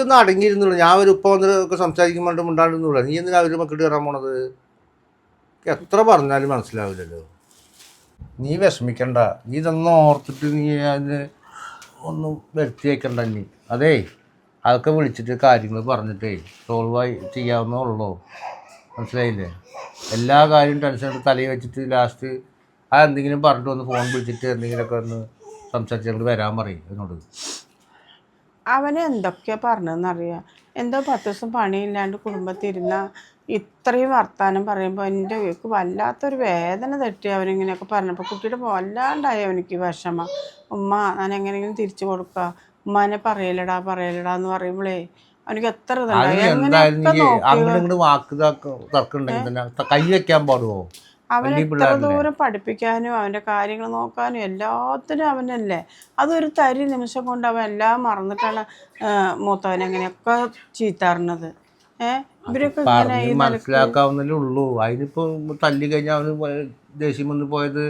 ഒന്ന് അടങ്ങിയിരുന്നുള്ളൂ. ഞാൻ ഒരു ഉപ്പ വന്നൊക്കെ സംസാരിക്കുമ്പോൾ മിണ്ടാണ്ടിരുന്നുള്ളൂ. നീ എന്തിനാ അവർ മക്കൾ കയറാൻ പോണത്? എത്ര പറഞ്ഞാലും മനസ്സിലാവില്ലല്ലോ. നീ വിഷമിക്കണ്ട. നീ ഇതൊന്നും ഓർത്തിട്ട് നീ അതിന് ഒന്നും വരുത്തി വയ്ക്കണ്ട. നീ അതേ അതൊക്കെ വിളിച്ചിട്ട് കാര്യങ്ങൾ പറഞ്ഞിട്ടേ സോൾവായി ചെയ്യാവുന്നേ ഉള്ളൂ. മനസ്സിലായില്ലേ? എല്ലാ കാര്യവും ടെൻഷൻ എടുത്ത് തലയിൽ വെച്ചിട്ട് ലാസ്റ്റ് ആ എന്തെങ്കിലും പറഞ്ഞിട്ട് ഒന്ന് ഫോൺ വിളിച്ചിട്ട് എന്തെങ്കിലുമൊക്കെ ഒന്ന് സംസാരിച്ചുകൊണ്ട് വരാൻ പറയും എന്നോട്. അവനെ എന്തൊക്കെയാ പറഞ്ഞതെന്നറിയാം. എന്തോ 10 ദിവസം പണിയില്ലാണ്ട് കുടുംബത്തിരുന്ന ഇത്രയും വർത്താനം പറയുമ്പോൾ എൻ്റെ വീക്ക് വല്ലാത്തൊരു വേദന തട്ടി. അവനിങ്ങനെയൊക്കെ പറഞ്ഞപ്പോൾ കുട്ടിയുടെ വല്ലാണ്ടായി അവനിക്ക് വിഷമം. ഉമ്മ ഞാൻ എങ്ങനെയെങ്കിലും തിരിച്ചു കൊടുക്കുക, ഉമ്മാനെ പറയലടാ എന്ന് പറയുമ്പോഴേ അവനിക്ക് എത്ര ഇതുണ്ടായി. എങ്ങനെയൊക്കെ നോക്കി വാക്ക് തർക്കുണ്ടെങ്കിൽ തന്നെ കൈ വെക്കാൻ പാടുമോ? അവൻ എത്ര ദൂരം പഠിപ്പിക്കാനും അവൻ്റെ കാര്യങ്ങൾ നോക്കാനും എല്ലാത്തിനും അവനല്ലേ. അതൊരു തരി നിമിഷം കൊണ്ട് അവൻ എല്ലാം മറന്നിട്ടാണ് മൂത്തവൻ എങ്ങനെയൊക്കെ ചീത്താറുന്നത്. ഇവരൊക്കെ ഇങ്ങനെ മനസ്സിലാക്കാവുന്നല്ലേ ഉള്ളൂ. അതിനിപ്പോ തല്ലി കഴിഞ്ഞാൽ അവന് ദേഷ്യം വന്ന് പോയത്